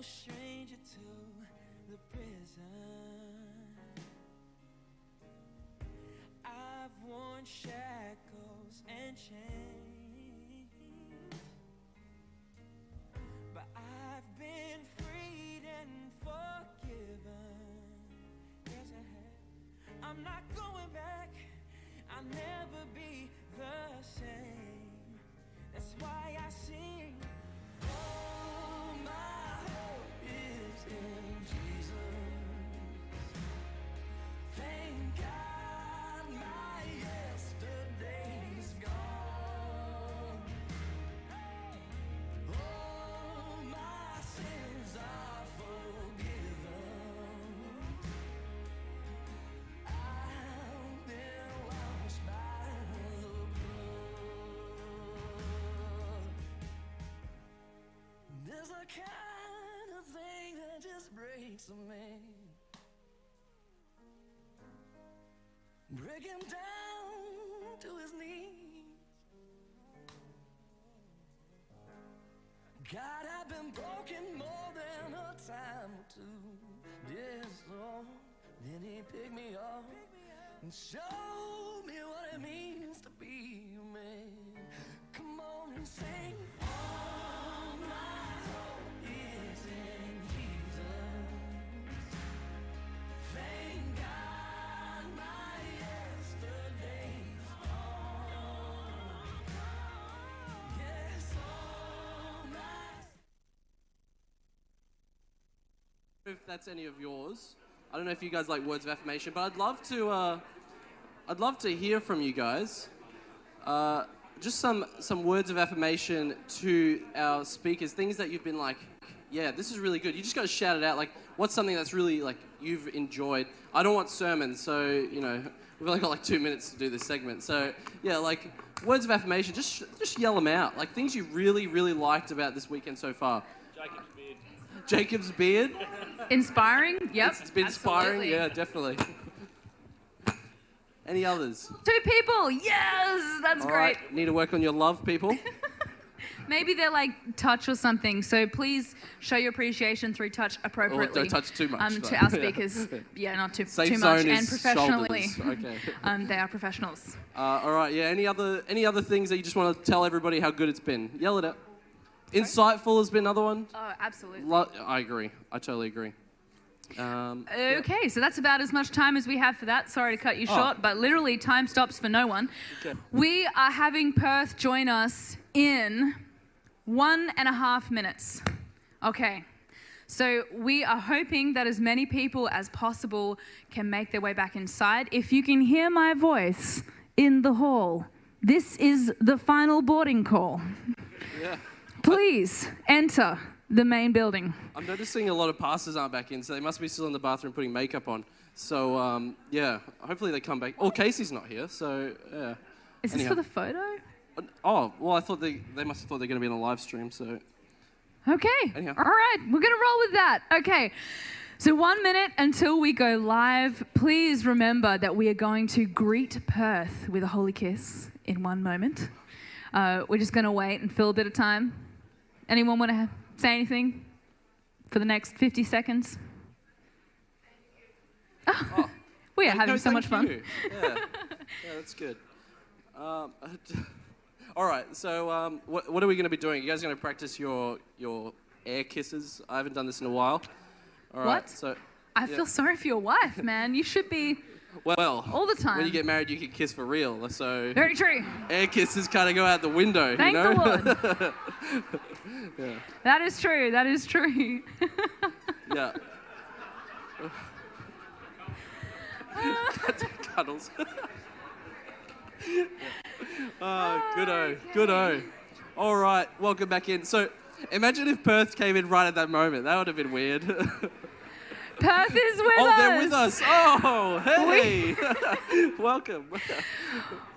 stranger to the prison. I've worn shackles and chains, but I've been freed and forgiven. Yes, I have. I'm not going back. I'll never be the same. That's why I sing. Oh, my hope is in Jesus. Thank God my yesterday's gone. Oh, my sins are forgiven. I've been washed by the blood. There's a kind of thing that just breaks a man. Break him down to his knees. God, I've been broken more than a time or two. Yes, Lord. Then he picked me up and showed me what it means to be a man. Come on and sing. All my hope is in Jesus. Thank God my yesterday's gone. Yes, all my... If that's any of yours, I don't know if you guys like words of affirmation, but I'd love to hear from you guys. Just some words of affirmation to our speakers, things that you've been like, yeah, this is really good. You just got to shout it out. Like, what's something that's really like you've enjoyed? I don't want sermons, so you know we've only got like 2 minutes to do this segment. So yeah, like words of affirmation, just yell them out. Like things you really liked about this weekend so far. Jacob's beard. Inspiring? Yep. It's been inspiring, absolutely. yeah, definitely. Any others? 2 people, yes, that's All great. right, need to work on your love, people. Maybe they're like touch or something, so please show your appreciation through touch Or appropriately. don't touch too much. To our speakers. Yeah, not too Safe much, zone and is professionally. shoulders. Okay. They are professionals. All right, yeah, any other things that you just want to tell everybody how good it's been? Yell it out. Insightful has been another one. Oh, absolutely. I agree. I totally agree. Okay, so that's about as much time as we have for that. Sorry to cut you short, but literally time stops for no one. Okay. We are having Perth join us in 1.5 minutes. Okay, so we are hoping that as many people as possible can make their way back inside. If you can hear my voice in the hall, this is the final boarding call. Yeah. Please enter the main building. I'm noticing a lot of pastors aren't back in, so they must be still in the bathroom putting makeup on. So, yeah, hopefully they come back. Oh, Casey's not here, so, yeah. Is this for the photo? Oh, well, I thought they must have thought they're going to be on a live stream, so... Okay. Anyhow. All right. We're going to roll with that. Okay. So 1 minute until we go live. Please remember that we are going to greet Perth with a holy kiss in 1 moment. We're just going to wait and fill a bit of time. Anyone want to say anything for the next 50 seconds? Oh, we are having so much fun. Yeah, that's good. All right, so what are we going to be doing? You guys going to practice your air kisses? I haven't done this in a while. All right, What? so I feel sorry for your wife, man. You should be well all the time. when you get married, you can kiss for real. So Very true. air kisses kind of go out the window. Thank you know? the Lord. Yeah. That is true. That is true. Yeah. Cuddles. Oh, good-o. All right, welcome back in. So, imagine if Perth came in right at that moment. That would have been weird. Perth is with us. Oh, they're with us. Oh, hey. Welcome.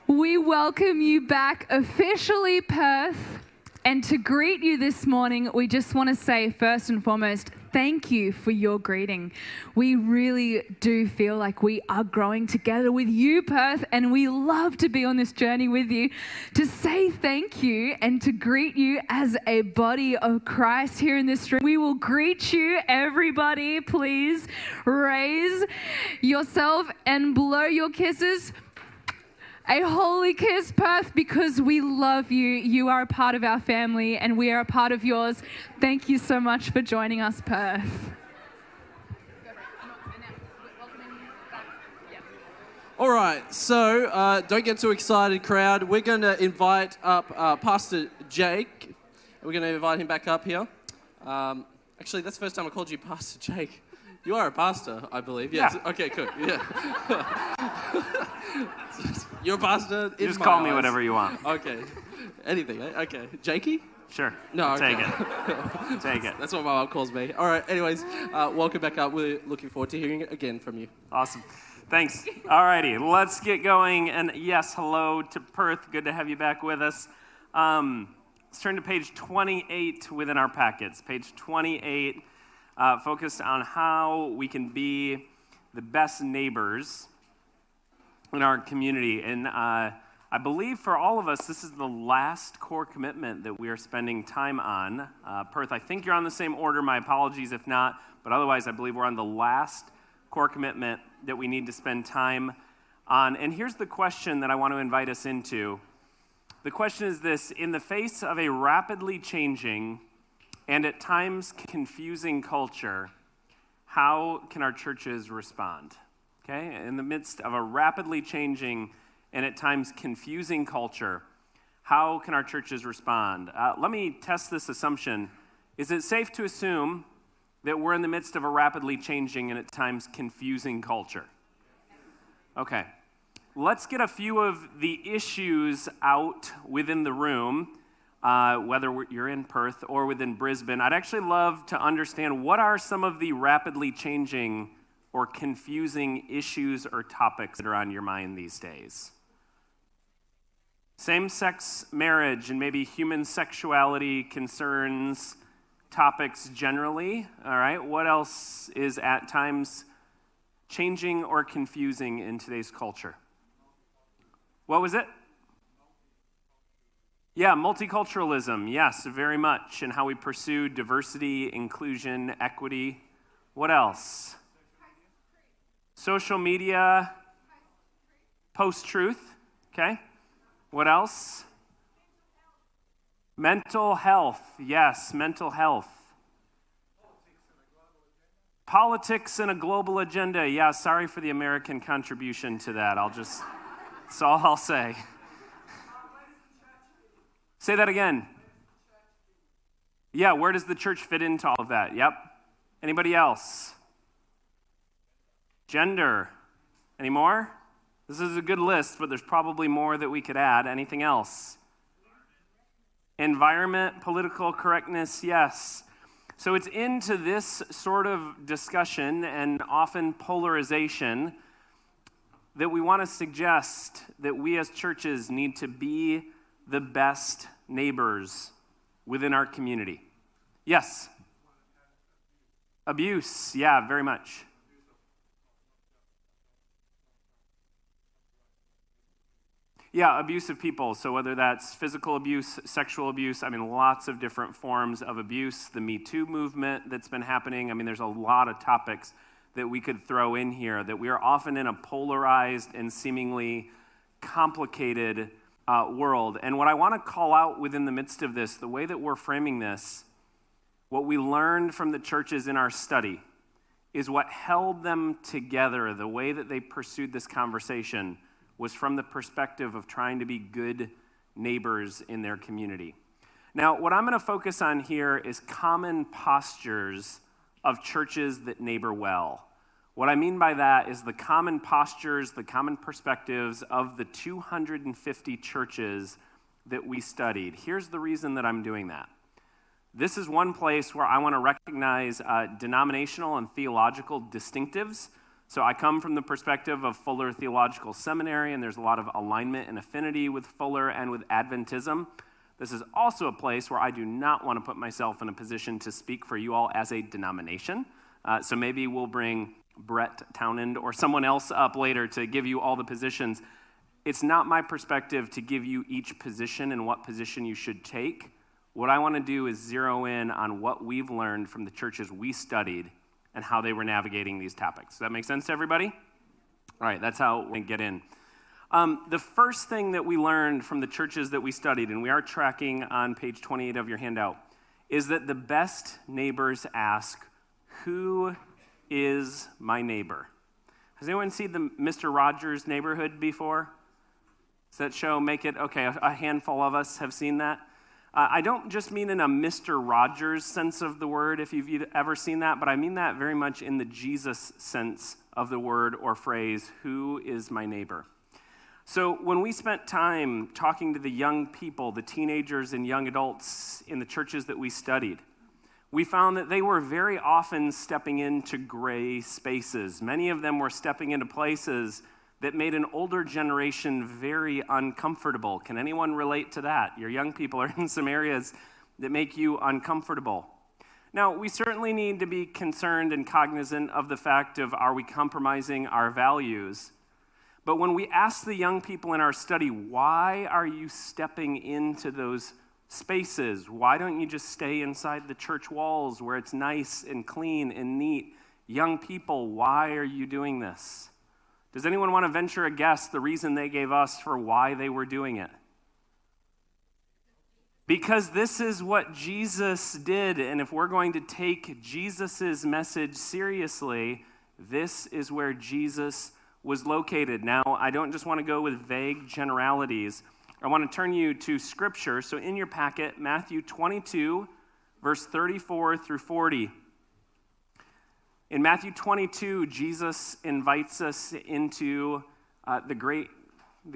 We welcome you back officially, Perth. And to greet you this morning, we just want to say, first and foremost, thank you for your greeting. We really do feel like we are growing together with you, Perth, and we love to be on this journey with you, to say thank you and to greet you as a body of Christ here in this room. We will greet you, everybody. Please raise yourself and blow your kisses. A holy kiss, Perth, because we love you. You are a part of our family and we are a part of yours. Thank you so much for joining us, Perth. All right, so don't get too excited, crowd. We're going to invite up Pastor Jake. We're going to invite him back up here. Actually, that's the first time I called you Pastor Jake. You are a pastor, I believe. Yes. Yeah. Okay, good. Yeah. You're a pastor. You just call me whatever you want. Okay. Anything, eh? Okay. Jakey? Sure. No, okay. Take it. Take it. That's what my mom calls me. All right, anyways, welcome back up. We're looking forward to hearing it again from you. Awesome. Thanks. All righty, let's get going. And yes, hello to Perth. Good to have you back with us. Let's turn to page 28 within our packets. Page 28, focused on how we can be the best neighbors in our community. And I believe for all of us, this is the last core commitment that we are spending time on. Perth, I think you're on the same order. My apologies if not. But otherwise, I believe we're on the last core commitment that we need to spend time on. And here's the question that I want to invite us into. The question is this: in the face of a rapidly changing and at times confusing culture, how can our churches respond? Okay, in the midst of a rapidly changing and at times confusing culture, how can our churches respond? Let me test this assumption. Is it safe to assume that we're in the midst of a rapidly changing and at times confusing culture? Okay, let's get a few of the issues out within the room, whether you're in Perth or within Brisbane. I'd actually love to understand what are some of the rapidly changing or confusing issues or topics that are on your mind these days. Same-sex marriage and maybe human sexuality concerns, topics generally. All right, what else is at times changing or confusing in today's culture? What was it? Yeah, multiculturalism, yes, very much, and how we pursue diversity, inclusion, equity. What else? Social media, post-truth, okay. What else? Mental health, yes, mental health. Politics and a global agenda, yeah, sorry for the American contribution to that. That's all I'll say. Say that again. Yeah, where does the church fit into all of that? Yep. Anybody else? Gender. Any more? This is a good list, but there's probably more that we could add. Anything else? Environment, political correctness, yes. So it's into this sort of discussion and often polarization that we want to suggest that we as churches need to be the best neighbors within our community. Yes? Abuse, yeah, very much. Yeah, abusive people. So whether that's physical abuse, sexual abuse, lots of different forms of abuse. The Me Too movement that's been happening. There's a lot of topics that we could throw in here, that we are often in a polarized and seemingly complicated world. And what I want to call out within the midst of this, the way that we're framing this, what we learned from the churches in our study is what held them together, the way that they pursued this conversation was from the perspective of trying to be good neighbors in their community. Now, what I'm going to focus on here is common postures of churches that neighbor well. What I mean by that is the common postures, the common perspectives of the 250 churches that we studied. Here's the reason that I'm doing that. This is one place where I want to recognize denominational and theological distinctives. So I come from the perspective of Fuller Theological Seminary, and there's a lot of alignment and affinity with Fuller and with Adventism. This is also a place where I do not want to put myself in a position to speak for you all as a denomination. So maybe we'll bring Brett Townend or someone else up later to give you all the positions. It's not my perspective to give you each position and what position you should take. What I want to do is zero in on what we've learned from the churches we studied and how they were navigating these topics. Does that make sense to everybody? All right, that's how we get in. The first thing that we learned from the churches that we studied, and we are tracking on page 28 of your handout, is that the best neighbors ask, "Who is my neighbor?" Has anyone seen the Mr. Rogers' Neighborhood before? Does that show make it? Okay, a handful of us have seen that. I don't just mean in a Mr. Rogers sense of the word, if you've ever seen that, but I mean that very much in the Jesus sense of the word or phrase, "Who is my neighbor?" So when we spent time talking to the young people, the teenagers and young adults in the churches that we studied, we found that they were very often stepping into gray spaces. Many of them were stepping into places that made an older generation very uncomfortable. Can anyone relate to that? Your young people are in some areas that make you uncomfortable. Now, we certainly need to be concerned and cognizant of the fact of, are we compromising our values? But when we ask the young people in our study, why are you stepping into those spaces? Why don't you just stay inside the church walls where it's nice and clean and neat? Young people, why are you doing this? Does anyone want to venture a guess the reason they gave us for why they were doing it? Because this is what Jesus did, and if we're going to take Jesus' message seriously, this is where Jesus was located. Now, I don't just want to go with vague generalities. I want to turn you to Scripture. So in your packet, Matthew 22, verse 34 through 40. In Matthew 22, Jesus invites us into the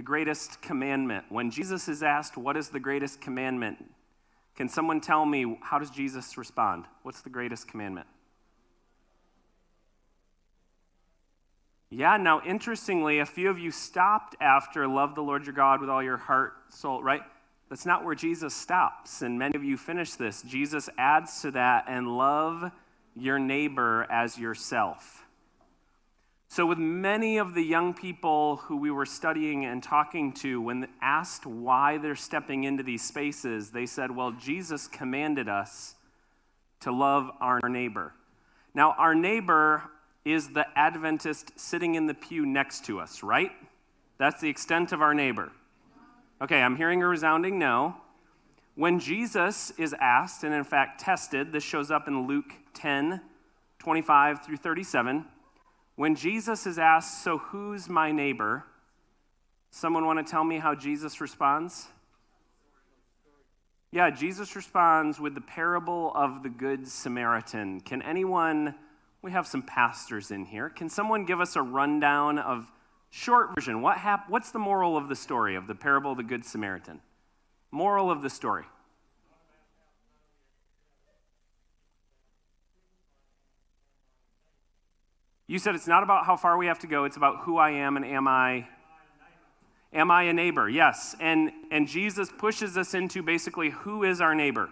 greatest commandment. When Jesus is asked, what is the greatest commandment? Can someone tell me, how does Jesus respond? What's the greatest commandment? Yeah, now interestingly, a few of you stopped after love the Lord your God with all your heart, soul, right? That's not where Jesus stops, and many of you finish this. Jesus adds to that, and love your neighbor as yourself. So with many of the young people who we were studying and talking to, when asked why they're stepping into these spaces, they said, well, Jesus commanded us to love our neighbor. Now, our neighbor is the Adventist sitting in the pew next to us, right? That's the extent of our neighbor. Okay, I'm hearing a resounding no. When Jesus is asked, and in fact tested, this shows up in Luke 10, 25 through 37. When Jesus is asked, so who's my neighbor? Someone want to tell me how Jesus responds? Yeah, Jesus responds with the parable of the Good Samaritan. Can anyone, we have some pastors in here, can someone give us a rundown of, short version, what's the moral of the story of the parable of the Good Samaritan? Moral of the story. You said it's not about how far we have to go, it's about who I am and am I a neighbor? Yes, and Jesus pushes us into basically who is our neighbor?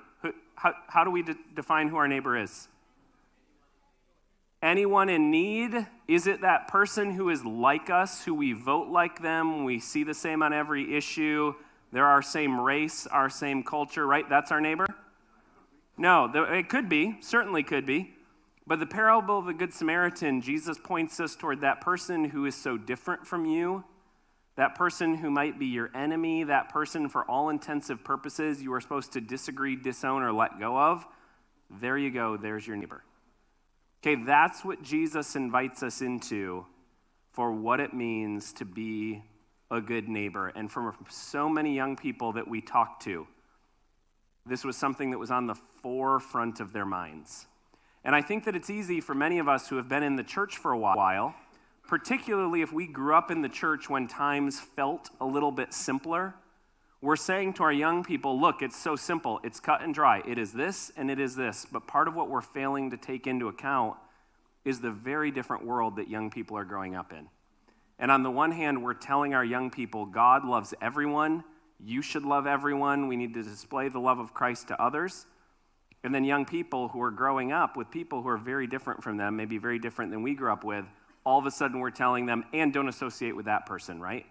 How do we define who our neighbor is? Anyone in need? Is it that person who is like us, who we vote like them, we see the same on every issue, they're our same race, our same culture, right? That's our neighbor? No, it could be, certainly could be. But the parable of the Good Samaritan, Jesus points us toward that person who is so different from you, that person who might be your enemy, that person for all intensive purposes you are supposed to disagree, disown, or let go of. There you go, there's your neighbor. Okay, that's what Jesus invites us into for what it means to be a good neighbor. And for so many young people that we talk to, this was something that was on the forefront of their minds. And I think that it's easy for many of us who have been in the church for a while, particularly if we grew up in the church when times felt a little bit simpler, we're saying to our young people, look, it's so simple, it's cut and dry. It is this and it is this. But part of what we're failing to take into account is the very different world that young people are growing up in. And on the one hand, we're telling our young people, God loves everyone. you should love everyone. We need to display the love of Christ to others. And then young people who are growing up with people who are very different from them, maybe very different than we grew up with, all of a sudden we're telling them, and don't associate with that person, right?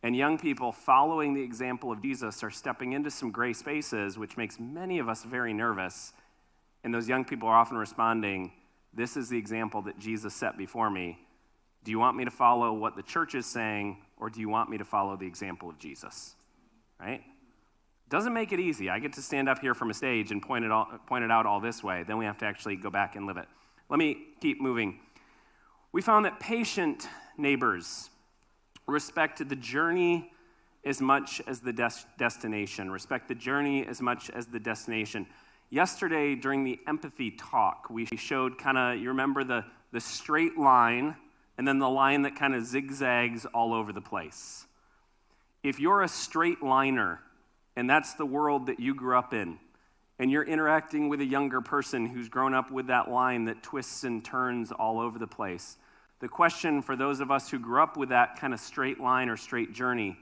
And young people following the example of Jesus are stepping into some gray spaces, which makes many of us very nervous. And those young people are often responding, this is the example that Jesus set before me. Do you want me to follow what the church is saying, or do you want me to follow the example of Jesus? Right? Doesn't make it easy. I get to stand up here from a stage and point it out all this way. Then we have to actually go back and live it. Let me keep moving. We found that patient neighbors respect the journey as much as the destination. Respect the journey as much as the destination. Yesterday, during the empathy talk, we showed you remember the straight line and then the line that kind of zigzags all over the place. If you're a straight liner, and that's the world that you grew up in, and you're interacting with a younger person who's grown up with that line that twists and turns all over the place, the question for those of us who grew up with that kind of straight line or straight journey,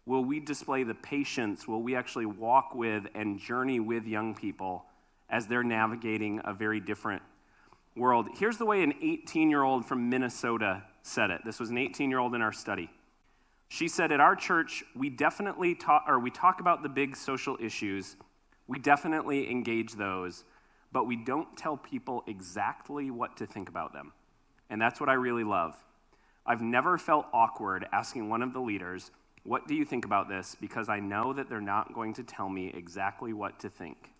will we display the patience? Will we actually walk with and journey with young people as they're navigating a very different world? Here's the way an 18-year-old from Minnesota said it. This was an 18-year-old in our study. She said, at our church, we definitely talk about the big social issues. We definitely engage those, but we don't tell people exactly what to think about them. And that's what I really love. I've never felt awkward asking one of the leaders, what do you think about this? Because I know that they're not going to tell me exactly what to think.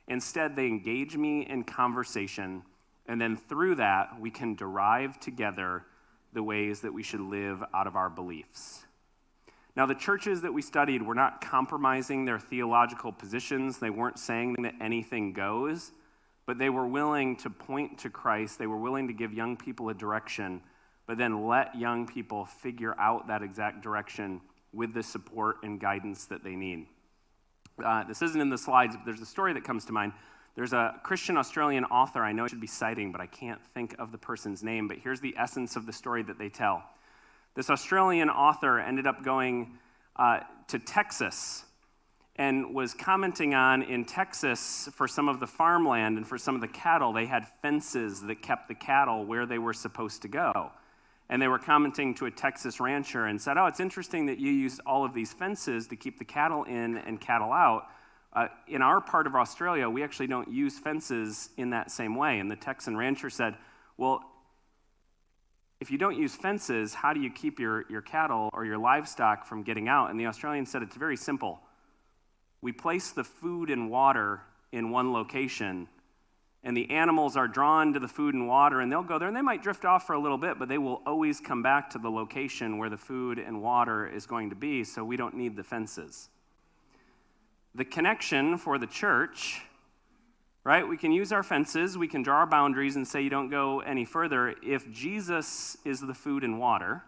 Instead, they engage me in conversation, and then through that, we can derive together the ways that we should live out of our beliefs. Now, the churches that we studied were not compromising their theological positions. They weren't saying that anything goes, but they were willing to point to Christ. They were willing to give young people a direction, but then let young people figure out that exact direction with the support and guidance that they need. This isn't in the slides, but there's a story that comes to mind. There's a Christian Australian author I know I should be citing, but I can't think of the person's name, but here's the essence of the story that they tell. This Australian author ended up going to Texas and was commenting on, in Texas, for some of the farmland and for some of the cattle, they had fences that kept the cattle where they were supposed to go. And they were commenting to a Texas rancher and said, oh, it's interesting that you use all of these fences to keep the cattle in and cattle out. In our part of Australia, we actually don't use fences in that same way. And the Texan rancher said, well, if you don't use fences, how do you keep your cattle or your livestock from getting out? And the Australian said, it's very simple. We place the food and water in one location, and the animals are drawn to the food and water, and they'll go there, and they might drift off for a little bit, but they will always come back to the location where the food and water is going to be, so we don't need the fences. The connection for the church, right? We can use our fences, we can draw our boundaries and say you don't go any further. If Jesus is the food and water,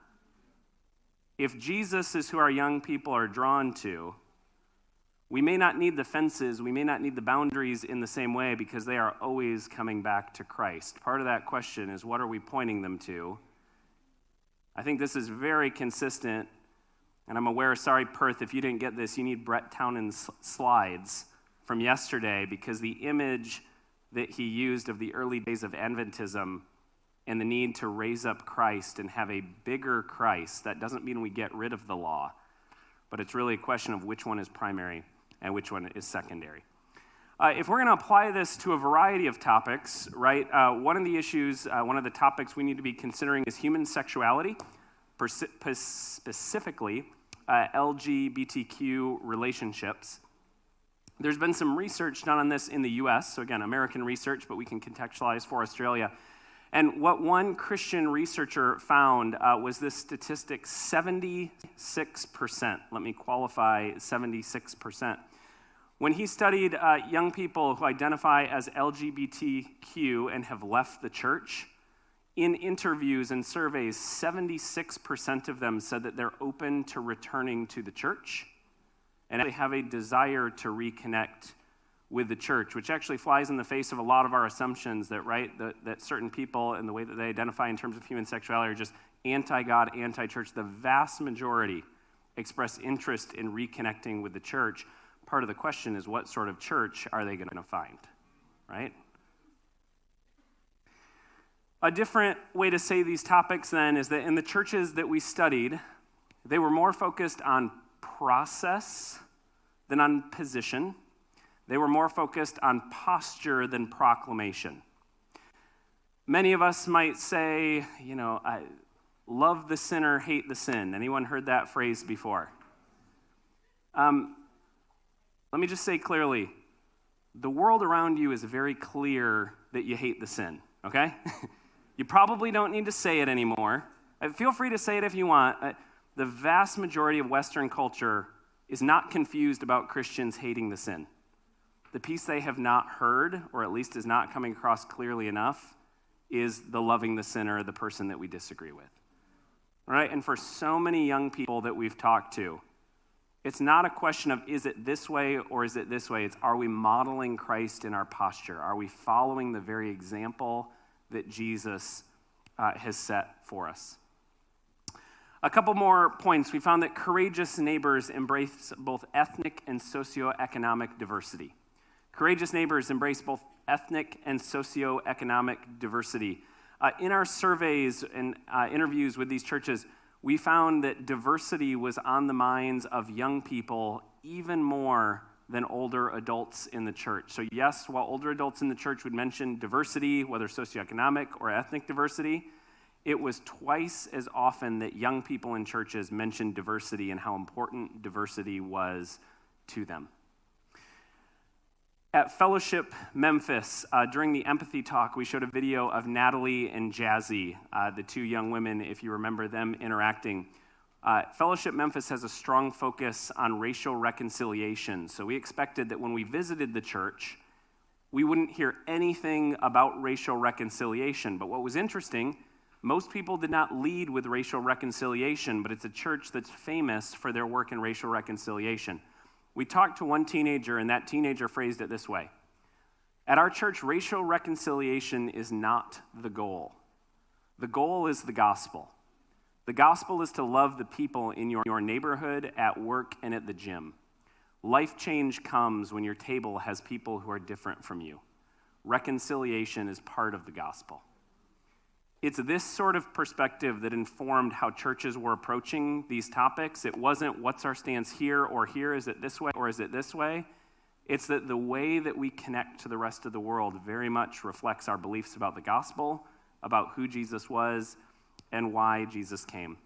if Jesus is who our young people are drawn to, we may not need the fences, we may not need the boundaries in the same way because they are always coming back to Christ. Part of that question is, what are we pointing them to? I think this is very consistent, and I'm aware, sorry, Perth, if you didn't get this, you need Brett Townend's slides from yesterday, because the image that he used of the early days of Adventism and the need to raise up Christ and have a bigger Christ, that doesn't mean we get rid of the law, but it's really a question of which one is primary and which one is secondary. If we're going to apply this to a variety of topics, right, one of the issues, one of the topics we need to be considering is human sexuality, specifically LGBTQ relationships. There's been some research done on this in the U.S., so again, American research, but we can contextualize for Australia. And what one Christian researcher found was this statistic, 76%. Let me qualify 76%. When he studied young people who identify as LGBTQ and have left the church, in interviews and surveys, 76% of them said that they're open to returning to the church and they have a desire to reconnect with the church, which actually flies in the face of a lot of our assumptions that, right, that certain people and the way that they identify in terms of human sexuality are just anti-God, anti-church. The vast majority express interest in reconnecting with the church, part of the question is what sort of church are they going to find, right? A different way to say these topics then is that in the churches that we studied, they were more focused on process than on position. They were more focused on posture than proclamation. Many of us might say, I love the sinner, hate the sin. Anyone heard that phrase before? Let me just say clearly, the world around you is very clear that you hate the sin, okay? You probably don't need to say it anymore. Feel free to say it if you want. The vast majority of Western culture is not confused about Christians hating the sin. The piece they have not heard, or at least is not coming across clearly enough, is the loving the sinner, the person that we disagree with. All right? And for so many young people that we've talked to, it's not a question of is it this way or is it this way. It's are we modeling Christ in our posture? Are we following the very example that Jesus has set for us? A couple more points. We found that courageous neighbors embrace both ethnic and socioeconomic diversity. Courageous neighbors embrace both ethnic and socioeconomic diversity. In our surveys and interviews with these churches, we found that diversity was on the minds of young people even more than older adults in the church. So yes, while older adults in the church would mention diversity, whether socioeconomic or ethnic diversity, it was twice as often that young people in churches mentioned diversity and how important diversity was to them. At Fellowship Memphis, during the empathy talk, we showed a video of Natalie and Jazzy, the two young women, if you remember them interacting. Fellowship Memphis has a strong focus on racial reconciliation, so we expected that when we visited the church, we wouldn't hear anything about racial reconciliation. But what was interesting, most people did not lead with racial reconciliation, but it's a church that's famous for their work in racial reconciliation. We talked to one teenager, and that teenager phrased it this way: at our church, racial reconciliation is not the goal. The goal is the gospel. The gospel is to love the people in your neighborhood, at work, and at the gym. Life change comes when your table has people who are different from you. Reconciliation is part of the gospel. It's this sort of perspective that informed how churches were approaching these topics. It wasn't what's our stance here or here, is it this way or is it this way? It's that the way that we connect to the rest of the world very much reflects our beliefs about the gospel, about who Jesus was, and why Jesus came.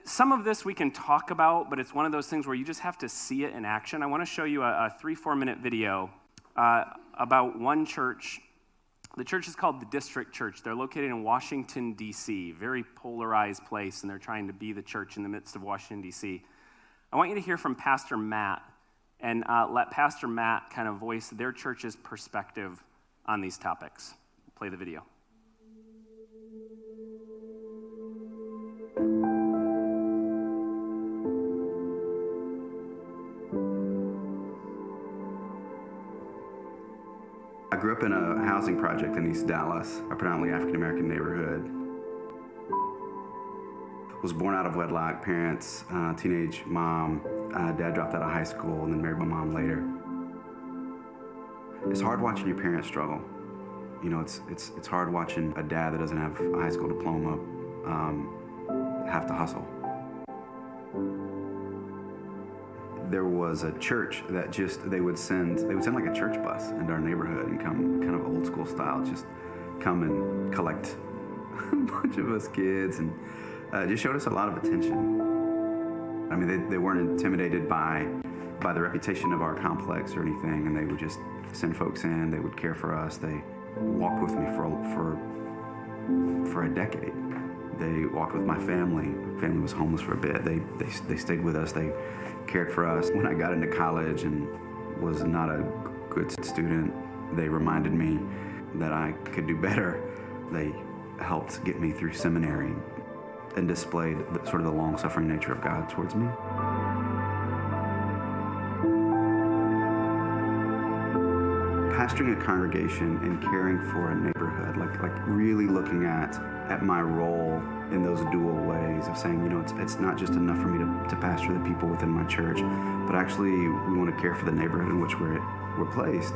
Some of this we can talk about, but it's one of those things where you just have to see it in action. I want to show you a 3-4 minute video about one church. The church is called the District Church. They're located in Washington, D.C., very polarized place, and they're trying to be the church in the midst of Washington, D.C. I want you to hear from Pastor Matt, and let Pastor Matt kind of voice their church's perspective on these topics. Play the video. I grew up in a housing project in East Dallas, a predominantly African-American neighborhood. Was born out of wedlock, parents, teenage mom. Dad dropped out of high school and then married my mom later. It's hard watching your parents struggle. You know, it's hard watching a dad that doesn't have a high school diploma have to hustle. There was a church that they would send like a church bus into our neighborhood and come kind of old school style, just come and collect a bunch of us kids, and just showed us a lot of attention. I mean, they weren't intimidated by the reputation of our complex or anything, and they would just send folks in. They would care for us. They walked with me for a decade. They walked with my family. My family was homeless for a bit. They stayed with us. They cared for us. When I got into college and was not a good student, they reminded me that I could do better. They helped get me through seminary and displayed sort of the long-suffering nature of God towards me. Pastoring a congregation and caring for a neighborhood, like really looking at at my role in those dual ways of saying, it's not just enough for me to pastor the people within my church, but actually we want to care for the neighborhood in which we're placed.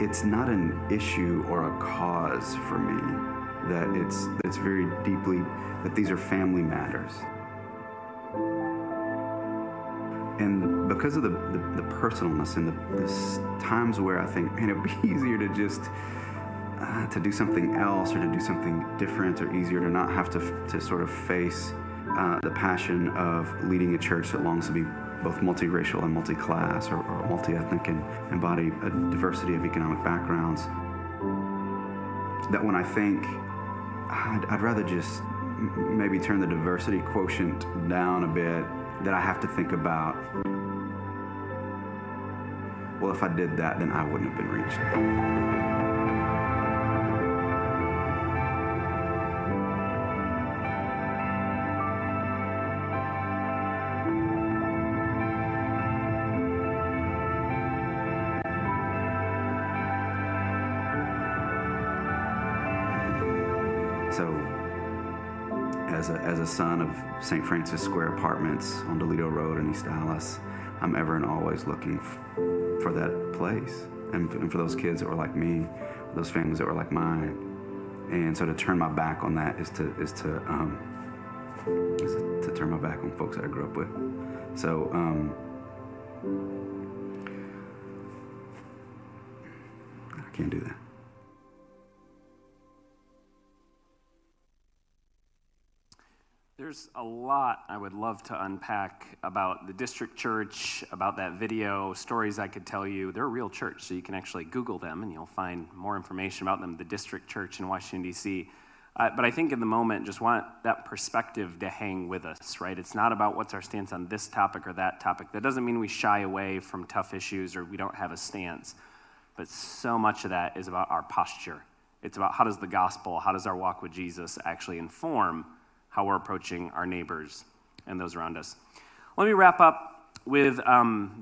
It's not an issue or a cause for me, that it's very deeply, that these are family matters. And because of the personalness and the times where I think, man, it'd be easier to just to do something else or to do something different, or easier to not have to sort of face the passion of leading a church that longs to be both multiracial and multi-class, or multi-ethnic, and embody a diversity of economic backgrounds. That when I think, I'd rather just maybe turn the diversity quotient down a bit, that I have to think about, well, if I did that, then I wouldn't have been reached. So, as a son of St. Francis Square Apartments on Toledo Road in East Dallas, I'm ever and always looking for that place, and for those kids that were like me, those families that were like mine. And so to turn my back on that is to turn my back on folks that I grew up with. So I can't do that. There's a lot I would love to unpack about the district church, about that video, stories I could tell you. They're a real church, so you can actually Google them and you'll find more information about them, the district church in Washington, D.C. But I think in the moment, just want that perspective to hang with us, right? It's not about what's our stance on this topic or that topic. That doesn't mean we shy away from tough issues or we don't have a stance. But so much of that is about our posture. It's about how does the gospel, how does our walk with Jesus actually inform how we're approaching our neighbors and those around us. Let me wrap up with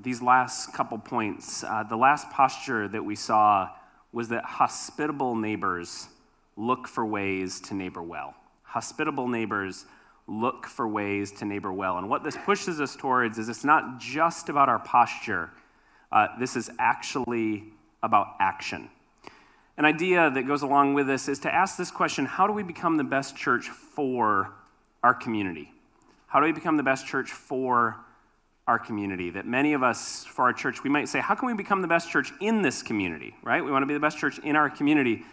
these last couple points. The last posture that we saw was that hospitable neighbors look for ways to neighbor well. Hospitable neighbors look for ways to neighbor well. And what this pushes us towards is it's not just about our posture. This is actually about action. An idea that goes along with this is to ask this question: how do we become the best church for our community? How do we become the best church for our community? That many of us, for our church, we might say, how can we become the best church in this community, right? We want to be the best church in our community.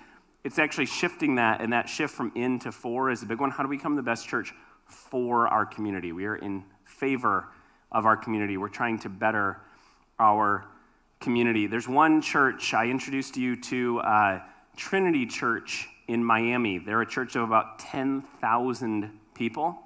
It's actually shifting that, and that shift from in to for is a big one. How do we become the best church for our community? We are in favor of our community. We're trying to better our community. There's one church I introduced you to, Trinity Church in Miami. They're a church of about 10,000 people.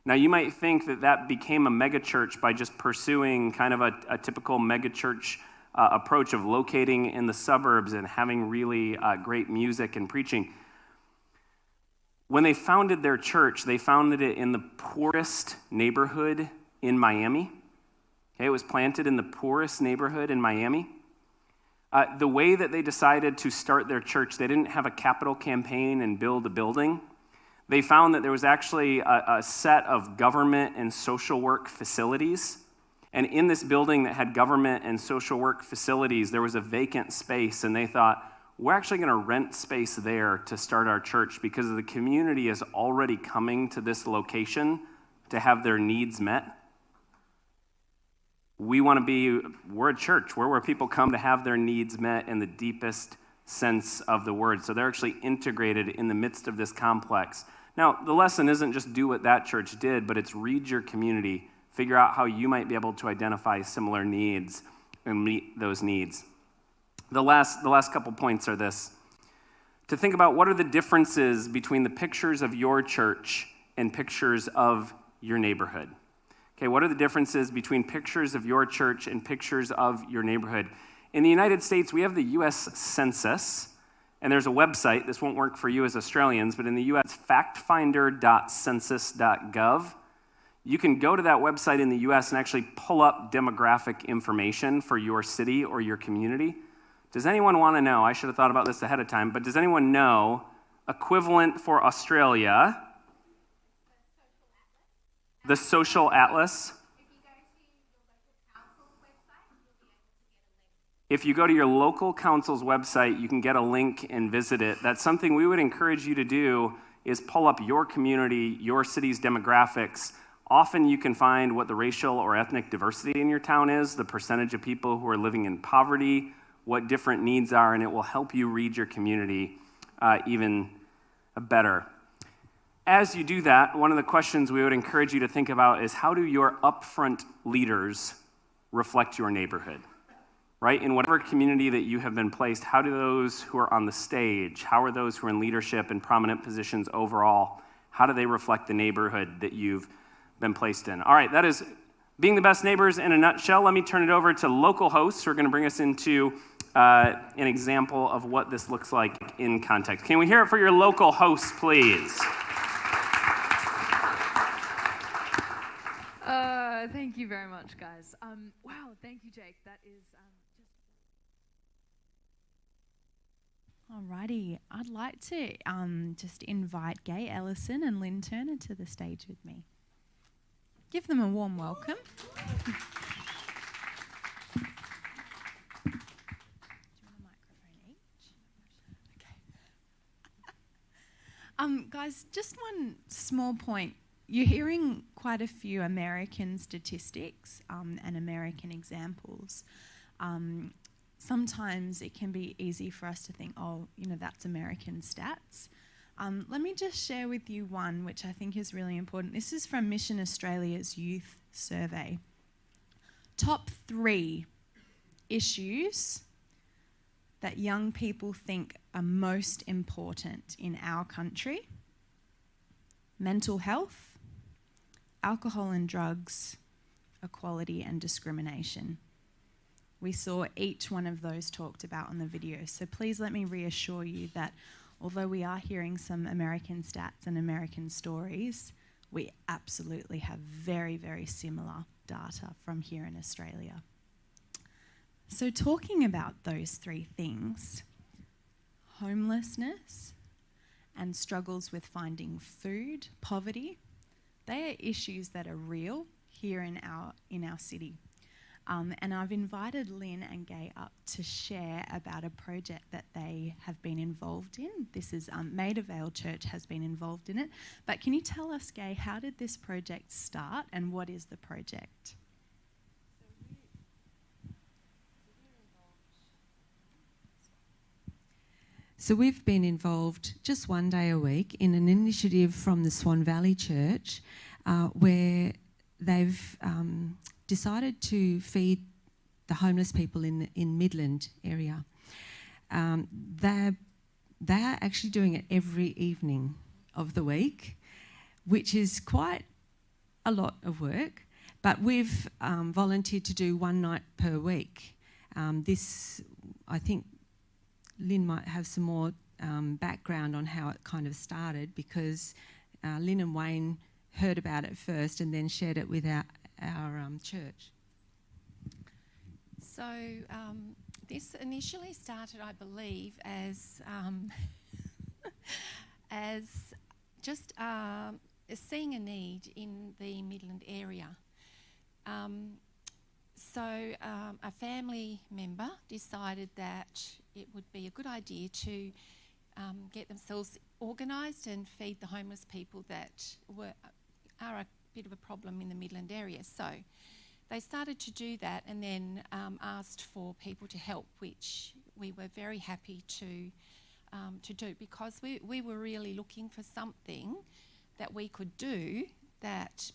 Now, you might think that became a megachurch by just pursuing kind of a typical megachurch approach of locating in the suburbs and having really great music and preaching. When they founded their church, they founded it in the poorest neighborhood in Miami. Okay, it was planted in the poorest neighborhood in Miami. The way that they decided to start their church, they didn't have a capital campaign and build a building. They found that there was actually a set of government and social work facilities. And in this building that had government and social work facilities, there was a vacant space. And they thought, we're actually going to rent space there to start our church because the community is already coming to this location to have their needs met. We're a church. We're where people come to have their needs met in the deepest sense of the word. So they're actually integrated in the midst of this complex. Now, the lesson isn't just do what that church did, but it's read your community, figure out how you might be able to identify similar needs and meet those needs. The last couple points are this: to think about what are the differences between the pictures of your church and pictures of your neighborhood. Okay, what are the differences between pictures of your church and pictures of your neighborhood? In the United States, we have the U.S. Census, and there's a website. This won't work for you as Australians, but in the U.S., factfinder.census.gov. You can go to that website in the U.S. and actually pull up demographic information for your city or your community. Does anyone want to know? I should have thought about this ahead of time, but does anyone know Equivalent for Australia, the Social Atlas. If you go to your local council's website, you can get a link and visit it. That's something we would encourage you to do, is pull up your community, your city's demographics. Often you can find what the racial or ethnic diversity in your town is, the percentage of people who are living in poverty, what different needs are, and it will help you read your community even better. As you do that, one of the questions we would encourage you to think about is, how do your upfront leaders reflect your neighborhood? Right? In whatever community that you have been placed, how do those who are on the stage, how are those who are in leadership and prominent positions overall, how do they reflect the neighborhood that you've been placed in? All right, that is being the best neighbors in a nutshell. Let me turn it over to local hosts who are going to bring us into an example of what this looks like in context. Can we hear it for your local hosts, please? Thank you very much, guys. Wow, thank you, Jake. That is Alrighty, I'd like to just invite Gay Ellison and Lynn Turner to the stage with me. Give them a warm welcome. Do you want a microphone each? Okay. Guys, just one small point. You're hearing quite a few American statistics and American examples. Sometimes it can be easy for us to think, oh, that's American stats. Let me just share with you one which I think is really important. This is from Mission Australia's Youth Survey. Top 3 issues that young people think are most important in our country: mental health, alcohol and drugs, equality and discrimination. We saw each one of those talked about on the video. So please let me reassure you that although we are hearing some American stats and American stories, we absolutely have very, very similar data from here in Australia. So talking about those 3 things, homelessness and struggles with finding food, poverty, they are issues that are real here in our city. And I've invited Lynn and Gay up to share about a project that they have been involved in. This is Maida Vale Church has been involved in it. But can you tell us, Gay, how did this project start and what is the project? So we've been involved just one day a week in an initiative from the Swan Valley Church where they've decided to feed the homeless people in Midland area. They're actually doing it every evening of the week, which is quite a lot of work, but we've volunteered to do one night per week. I think Lynn might have some more background on how it kind of started, because Lynn and Wayne heard about it first and then shared it with our church. So this initially started, I believe, as just seeing a need in the Midland area. So a family member decided that it would be a good idea to get themselves organised and feed the homeless people that are a bit of a problem in the Midland area. So they started to do that and then asked for people to help, which we were very happy to do, because we were really looking for something that we could do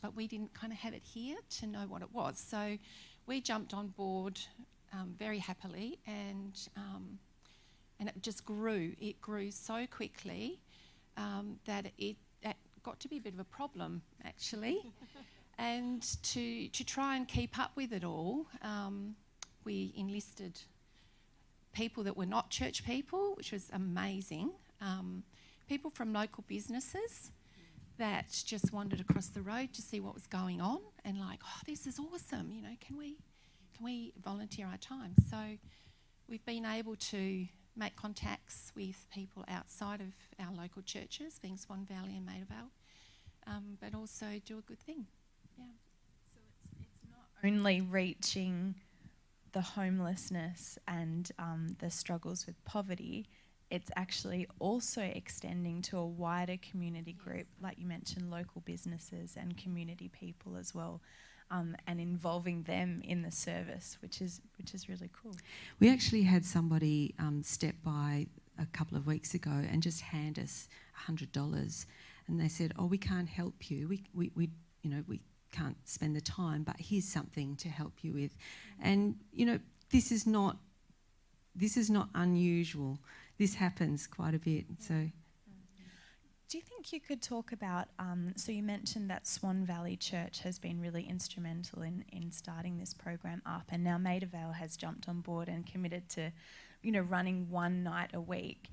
but we didn't kind of have it here to know what it was. So we jumped on board very happily, and it just grew. It grew so quickly that it got to be a bit of a problem, actually. And to try and keep up with it all, we enlisted people that were not church people, which was amazing. People from local businesses that just wandered across the road to see what was going on, and like, oh, this is awesome, can we volunteer our time? So we've been able to make contacts with people outside of our local churches, being Swan Valley and Maida Vale, but also do a good thing. Yeah. So it's not only reaching the homelessness and the struggles with poverty, it's actually also extending to a wider community group, like you mentioned, local businesses and community people as well, and involving them in the service, which is really cool. We actually had somebody step by a couple of weeks ago and just hand us $100, and they said, "Oh, we can't help you. We can't spend the time, but here's something to help you with." And this is not unusual. This happens quite a bit. So, do you think you could talk about, so you mentioned that Swan Valley Church has been really instrumental in starting this program up, and now Maida Vale has jumped on board and committed to, running one night a week.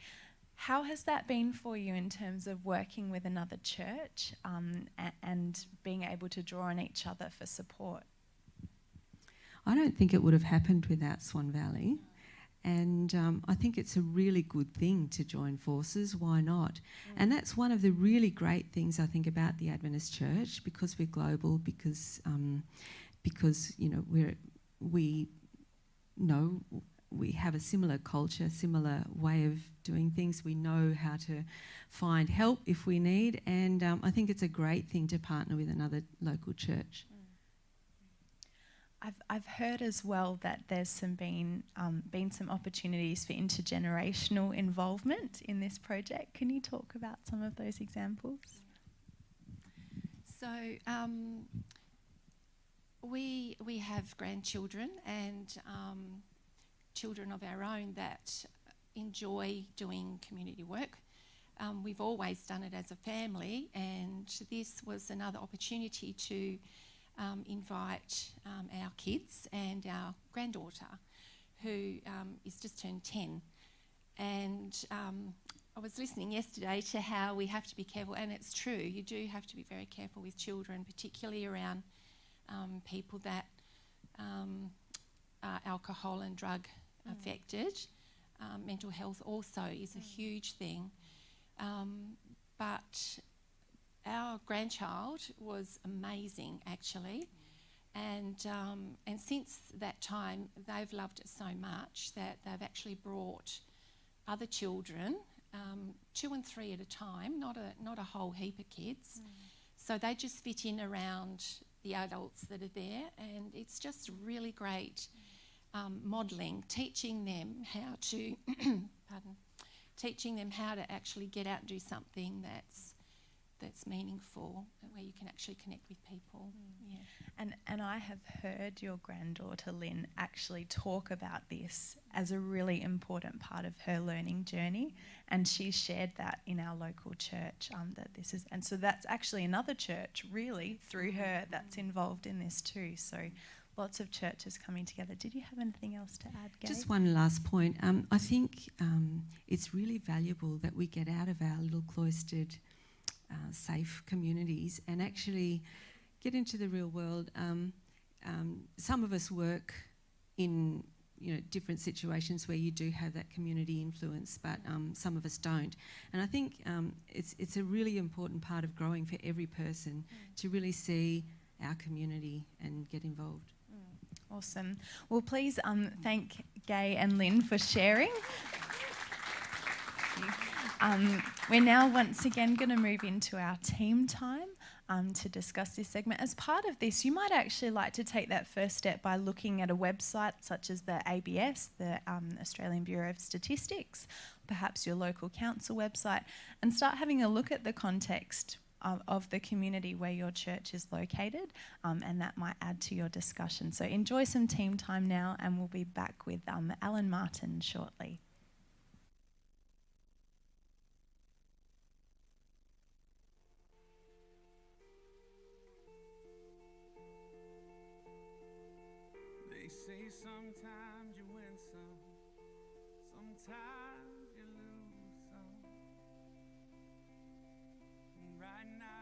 How has that been for you in terms of working with another church and being able to draw on each other for support? I don't think it would have happened without Swan Valley. And I think it's a really good thing to join forces. Why not? And that's one of the really great things I think about the Adventist Church, because we're global, because we have a similar culture, similar way of doing things. We know how to find help if we need, and I think it's a great thing to partner with another local church. I've heard as well that there's been some opportunities for intergenerational involvement in this project. Can you talk about some of those examples? So we have grandchildren and children of our own that enjoy doing community work. We've always done it as a family, and this was another opportunity to invite our kids and our granddaughter, who is just turned 10. And I was listening yesterday to how we have to be careful, and it's true, you do have to be very careful with children, particularly around people that are alcohol and drug affected. Mental health also is a huge thing. But our grandchild was amazing, actually, and since that time they've loved it so much that they've actually brought other children, 2 and 3 at a time, not a whole heap of kids. So they just fit in around the adults that are there, and it's just really great modelling, teaching them how to teaching them how to actually get out and do something that's meaningful, where you can actually connect with people. Yeah. And I have heard your granddaughter Lynn actually talk about this as a really important part of her learning journey, and she shared that in our local church, that this is, and so that's actually another church really through her that's involved in this too. So lots of churches coming together. Did you have anything else to add, Gabe? Just one last point. I think it's really valuable that we get out of our little cloistered safe communities and actually get into the real world. Some of us work in different situations where you do have that community influence, but some of us don't. And I think it's a really important part of growing for every person to really see our community and get involved. Awesome. Well, please thank Gay and Lynn for sharing. We're now once again going to move into our team time to discuss this segment. As part of this, you might actually like to take that first step by looking at a website such as the ABS, the Australian Bureau of Statistics, perhaps your local council website, and start having a look at the context of the community where your church is located, and that might add to your discussion. So enjoy some team time now, and we'll be back with Alan Martin shortly. They say sometimes you win some, sometimes you lose some. And right now